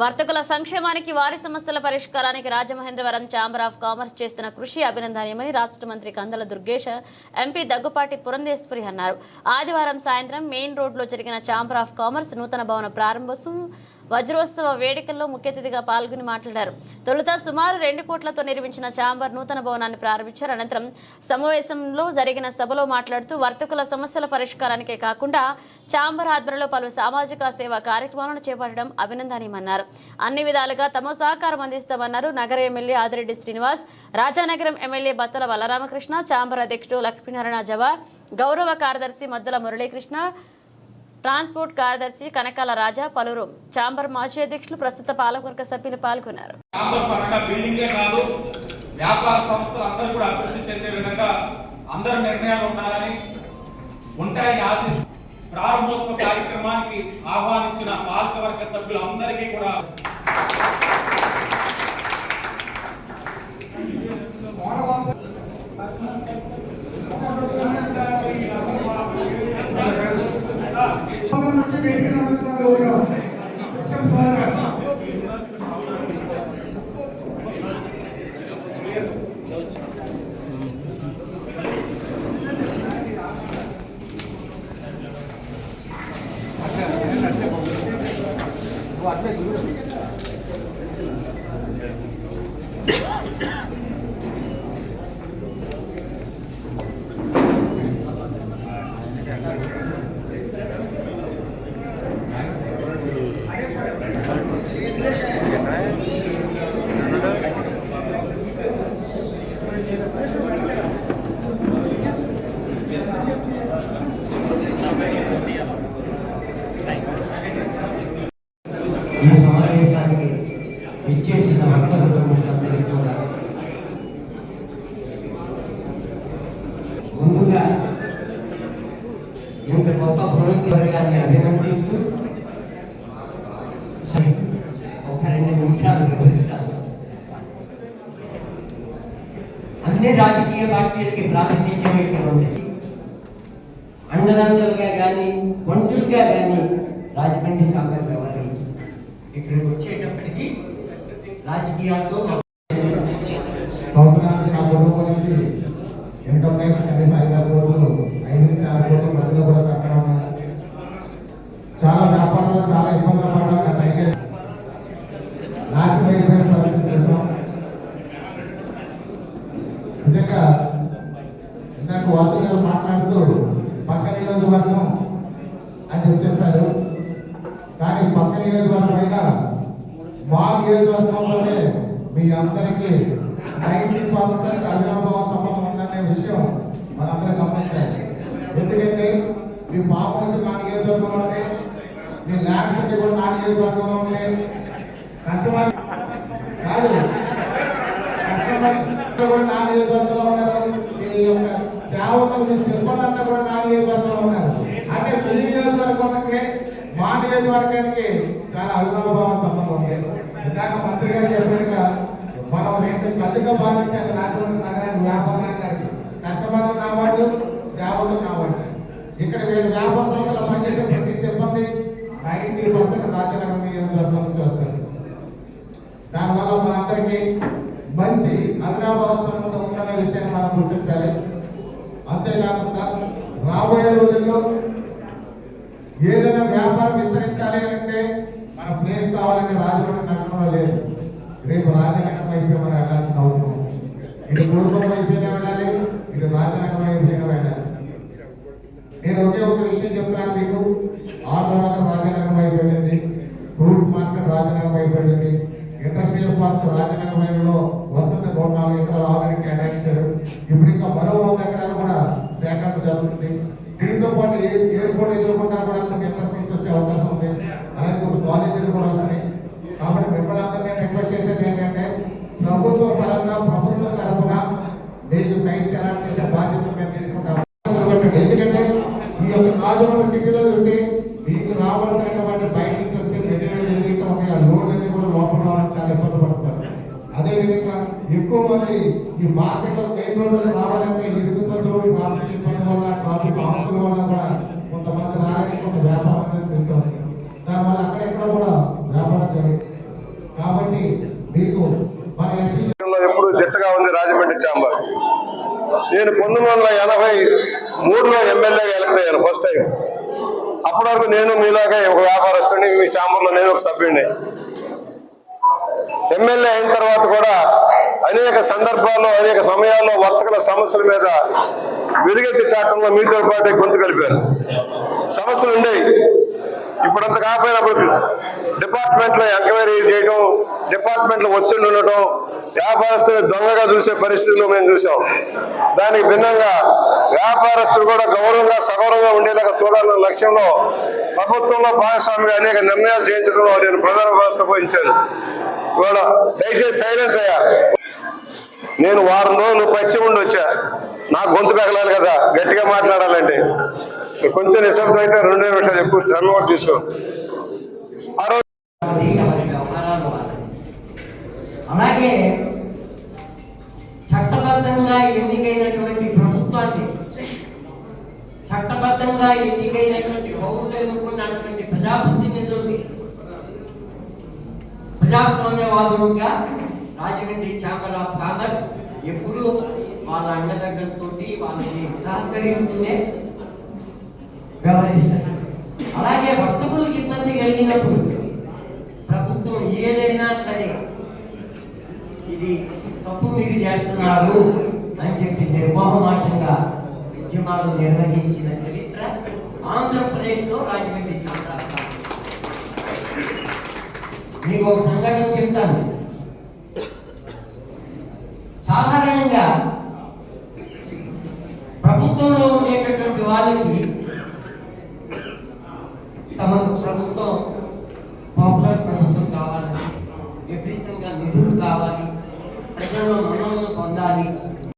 వర్తకుల సంక్షేమానికి వారి సమస్యల పరిష్కారానికి రాజమహేంద్రవరం ఛాంబర్ ఆఫ్ కామర్స్ చేస్తున్న కృషి అభినందనీయమని రాష్ట్ర మంత్రి కందల దుర్గేష్ ఎంపీ దగ్గుపాటి పురంధేశ్వరి అన్నారు. ఆదివారం సాయంత్రం మెయిన్ రోడ్లో జరిగిన ఛాంబర్ ఆఫ్ కామర్స్ నూతన భవన ప్రారంభోత్సవం వజ్రోత్సవ వేడుకల్లో ముఖ్య అతిథిగా పాల్గొని మాట్లాడారు. తొలుత సుమారు 2 కోట్లతో నిర్మించిన ఛాంబర్ నూతన భవనాన్ని ప్రారంభించారు. అనంతరం సమావేశంలో జరిగిన సభలో మాట్లాడుతూ వర్తకుల సమస్యల పరిష్కారానికే కాకుండా ఛాంబర్ ఆధ్వర్యంలో పలు సామాజిక సేవా కార్యక్రమాలను చేపట్టడం అభినందనీయమన్నారు. అన్ని విధాలుగా తమ సహకారం అందిస్తామన్నారు. నగర MLA Adireddy Srinivas, Rajanagaram MLA Battala Balaramakrishna, chamber అధ్యక్షుడు లక్ష్మీనారాయణ జవార్, గౌరవ కార్యదర్శి మద్దుల మురళీకృష్ణ, ట్రాన్స్పోర్ట్ కార్యదర్శి కనకాల రాజా, పలువురు ఛాంబర్ మాజీ అధ్యక్షులు, ప్రస్తుత పాలకవర్గ సభ్యులు పాల్గొన్నారు. వ్యాపార సంస్థలు అందరూ కూడా అభివృద్ధి చెందే విధంగా అందరి నిర్ణయాలు ఉండాలని ఉంటాయని ఆశిస్తూ ప్రారంభోత్సవ కార్యక్రమానికి ఆహ్వానించిన పాలకవర్గ సభ్యులందరికీ కూడా ఈ సమావేశానికి ఇచ్చేసిన వర్తకులందరికీ కూడా ముందుగా ఇంత గొప్ప పురోగతిని అభినందిస్తూ ఒక 2 నిమిషాలు వివరిస్తాను. అన్ని రాజకీయ పార్టీలకి ప్రాతినిధ్యం ఇక్కడ ఉంది. అండదండలుగా కానీ ఒంటులుగా కానీ రాజమండ్రి ఛాంబర్ వ్యవహరించి ఇక్కడికి వచ్చేటప్పటికి రాజకీయాల్లో ఇన్కమ్ ట్యాక్స్ కనీసం 5-6 కోట్లు 5-6 కోట్ల మధ్యలో కూడా కట్టడం, చాలా వ్యాపారంలో చాలా ఇబ్బందులు పడడం, గత 5 నాశనమైపోయిన పరిస్థితి చూసాం. నిజంగా ఇందాక వాసు గారు మాట్లాడుతూ పక్క నియోజకవర్గం అని చెప్పారు. కానీ పక్క నియోజకవర్గం అయినా మా నియోజకవర్గంలోనే మీ అందరికీ 90% అవినాభావ సంబంధం ఉందనే విషయం మనందరం గమనించాలి. ఎందుకంటే మీ ఫామ్ హౌస్ నా నియోజకవర్గంలో ఉండే, మీ ల్యాండ్స్ అన్ని కూడా నా నియోజకవర్గంలో ఉండే, కస్టమర్ కాదు కస్టమర్ కూడా నా నియోజకవర్గంలో ఉన్నారు, మీ యొక్క సేవకులు మీ సిబ్బంది అంతా కూడా నా నియోజకవర్గంలో ఉన్నారు. అంటే మీ నియోజకవర్గానికి మా నియోజకవర్గానికి చాలా అవినాభావ సంబంధం ఉంది. ఇందాక మంత్రి గారు చెప్పినట్టుగా మనం 2 కళ్ళుగా భావించాలి రాజమండ్రి నగరాన్ని వ్యాపారానికి. కస్టమర్లు కావాలి, సేవలు కావాలి. ఇక్కడ వీళ్ళు వ్యాపార సంస్థలు పనిచేసే ప్రతి సిబ్బంది 90% రాజనగరం నియోజకవర్గం నుంచి వస్తారు. దానివల్ల మనందరికీ మంచి అవినాభావ సంబంధం ఉందనే విషయాన్ని మనం గుర్తించాలి. అంతేకాకుండా రాబోయే రోజుల్లో ఏదైనా వ్యాపారం విస్తరించాలి అంటే మన ప్లేస్ కావాలంటే రాజమండ్రి నగరంలో లేదు. రేపు రాజనగరం అయిపోయి మనం వెళ్ళాల్సిన అవసరం. ఇటు పూర్వం అయిపోయినా వెళ్ళాలి, ఇటు రాజనగరం అయిపోయినా వెళ్ళాలి. నేను ఒకే ఒక విషయం చెప్తున్నాను మీకు. ఆటోనగర్ రాజనగరం అయిపోయింది, ఫ్రూట్స్ మార్కెట్ రాజనగరం అయిపోయింది, ఇండస్ట్రియల్ పార్క్ రాజనగరంలో వసతి 4 ఎకరాలు ఆల్రెడీ కేటాయించారు. ఇప్పుడు ఇంకా మరో 100 ఎకరాలు కూడా సేకరణ జరుగుతుంది. దీంతో పాటు ఎయిర్పోర్ట్ ఎదుర్కొంటా కూడా కొన్ని ఇండస్ట్రీస్ వచ్చే అవకాశం ఉంది. అలాగే కొన్ని కాలేజీలు కూడా వస్తున్నాయి. కాబట్టి మిమ్మల్ని అందరినీ రిక్వెస్ట్ చేసేది ఏంటంటే ప్రభుత్వ పరంగా ప్రభుత్వం తరఫున మీకు సైట్ అలాట్ చేసే బాధ్యతలు మేము తీసుకుంటాం. ఎందుకంటే ఈ యొక్క రాజమండ్రి సిటీలో చూస్తే మీకు రావాల్సినటువంటి బయట నుంచి వస్తే మెటీరియల్ ఏదైతే ఒక లోడ్ అన్ని కూడా లోపల రావడానికి చాలా ఇబ్బంది పడుతున్నారు. అదేవిధంగా ఎక్కువ మంది ఈ మార్కెట్లో మెయిన్ రోడ్లో రావాలంటే ఇరుకు సందులు, ట్రాఫిక్ ఇబ్బంది వల్ల, ట్రాఫిక్ ఆఫీసుల వల్ల కూడా కొంతమంది రావడానికి కొంత వ్యాపారం అనేది తీసుకోవాలి. దానివల్ల అక్కడెక్కడ కూడా వ్యాపారం జరుగుతుంది. దిట్టగా ఉంది రాజమండ్రి ఛాంబర్. నేను 1983లో ఎమ్మెల్యేగా ఎలక్ట్ అయ్యాను ఫస్ట్ టైం. అప్పటి వరకు నేను మీలాగే ఒక వ్యాపారస్తుడిని, మీ ఛాంబర్లో నేను ఒక సభ్యుడిని. ఎమ్మెల్యే అయిన తర్వాత కూడా అనేక సందర్భాల్లో అనేక సమయాల్లో వర్తకుల సమస్యల మీద వెలుగెత్తి చాటంలో మీతో పాటు గొంతు కలిపారు. సమస్యలు ఉండేవి. ఇప్పుడంత కాకపోయినప్పుడు డిపార్ట్మెంట్లో ఎంక్వైరీ చేయడం, డిపార్ట్మెంట్లో ఒత్తిడి ఉండటం, వ్యాపారస్తులు దొంగగా చూసే పరిస్థితులు మేము చూసాం. దానికి భిన్నంగా వ్యాపారస్తులు కూడా గౌరవంగా సగౌరవంగా ఉండేలాగా చూడాలన్న లక్ష్యంలో ప్రభుత్వంలో భాగస్వామిగా అనేక నిర్ణయాలు చేయించడంలో నేను ప్రధాన పాత్ర వహించాను. ఇవాళ దయచేసి సైలెన్స్ అయ్యా. నేను వారం రోజులు పశ్చిమ ఉండి వచ్చా. నాకు గొంతు పెగలాలి కదా, గట్టిగా మాట్లాడాలంటే. కొంచెం నిశ్శబ్దం అయితే 2 నిమిషాలు ఎక్కువ శ్రమ కూడా తీసుకో. అలాగే చట్టబద్ధంగా ఎన్నికైనటువంటి ప్రభుత్వాన్ని, చట్టబద్ధంగా ఎన్నికైనటువంటి పౌరులు ఎన్నుకున్నటువంటి ప్రజాప్రతినిధుల్ని ప్రజాస్వామ్యవాదులుగా రాజమండ్రి ఛాంబర్ ఆఫ్ కామర్స్ ఎప్పుడూ వాళ్ళ అండదండలతో వాళ్ళకి సహకరిస్తూనే వ్యవహరిస్తారు. అలాగే వర్తకులకు ఇబ్బంది కలిగినప్పుడు ప్రభుత్వం ఏదైనా సరే ఇది తప్పు మీరు చేస్తున్నారు అని చెప్పి నిర్మోహమాటంగా ఉద్యమాలు నిర్వహించిన చరిత్ర ఆంధ్రప్రదేశ్లో రాజమండ్రి ఛాంబర్. మీకు ఒక సంఘటన చెప్తాను. సాధారణంగా ప్రభుత్వంలో ఉండేటటువంటి వాళ్ళకి తమకు ప్రభుత్వం పాపులర్ ప్రభుత్వం కావాలని, విపరీతంగా నిధులు కావాలి, ప్రజల్లో మన్ననలు పొందాలి,